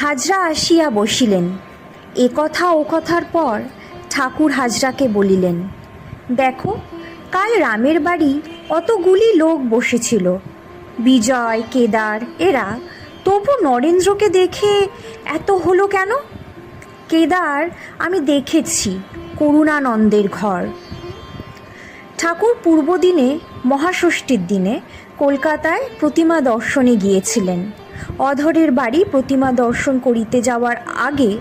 হাজরা আসিয়া বসিলেন। এ কথা ও কথার পর ঠাকুর হাজরাকে বলিলেন, দেখো, কাল রামের বাড়ি অতগুলি লোক বসেছিল, বিজয়, কেদার এরা, তবু নরেন্দ্রকে দেখে এত হলো কেন? কেদার আমি দেখেছি করুণানন্দের ঘর। ঠাকুর পূর্বদিনে মহাষষ্ঠীর দিনে কলকাতায় প্রতিমা দর্শনে গিয়েছিলেন। অধরের বাড়ি প্রতিমা দর্শন করিতে যাওয়ার আগে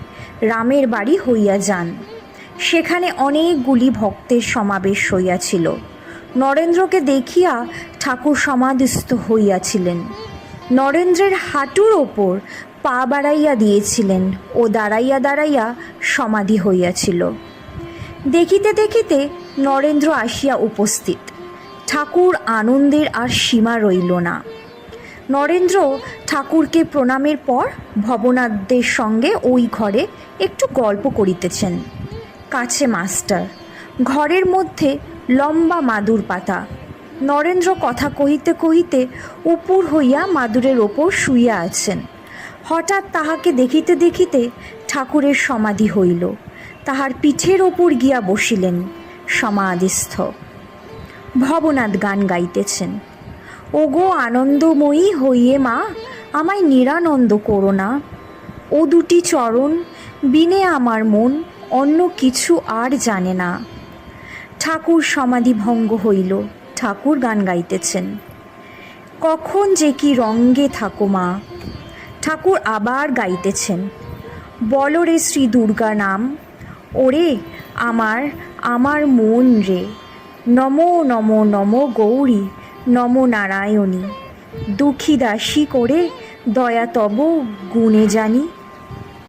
রামের বাড়ি হইয়া যান। সেখানে অনেকগুলি ভক্তের সমাবেশ হইয়াছিল। নরেন্দ্রকে দেখিয়া ঠাকুর সমাধিস্থ হইয়াছিলেন। নরেন্দ্রের হাঁটুর ওপর পা বাড়াইয়া দিয়েছিলেন ও দাঁড়াইয়া দাঁড়াইয়া সমাধি হইয়াছিল। দেখিতে দেখিতে নরেন্দ্র আসিয়া উপস্থিত। ঠাকুর আনন্দের আর সীমা রইল না। নরেন্দ্র ঠাকুরকে প্রণামের পর ভবনাথদের সঙ্গে ওই ঘরে একটু গল্প করিতেছেন। কাছে মাস্টার, ঘরের মধ্যে লম্বা মাদুর পাতা। নরেন্দ্র কথা কহিতে কহিতে উপুর হইয়া মাদুরের ওপর শুইয়া আছেন। হঠাৎ তাহাকে দেখিতে দেখিতে ঠাকুরের সমাধি হইল। তাহার পিঠের ওপর গিয়া বসিলেন সমাধিস্থ। ভবনাথ গান গাইতেছেন, ওগো আনন্দময়ী হইয়ে মা, আমায় নিরানন্দ করো না। ও দুটি চরণ বিনে আমার মন অন্য কিছু আর জানে না। ঠাকুর সমাধি ভঙ্গ হইল। ঠাকুর গান গাইতেছেন, কখন যে কি রঙ্গে থাকো মা। ঠাকুর আবার গাইতেছেন, বলো রে শ্রী দুর্গা নাম, ওরে আমার আমার মন রে, নমো নমো নমো গৌরী, নমো নারায়ণী, দুঃখী দাসী করে দয়া তব গুণে জানি।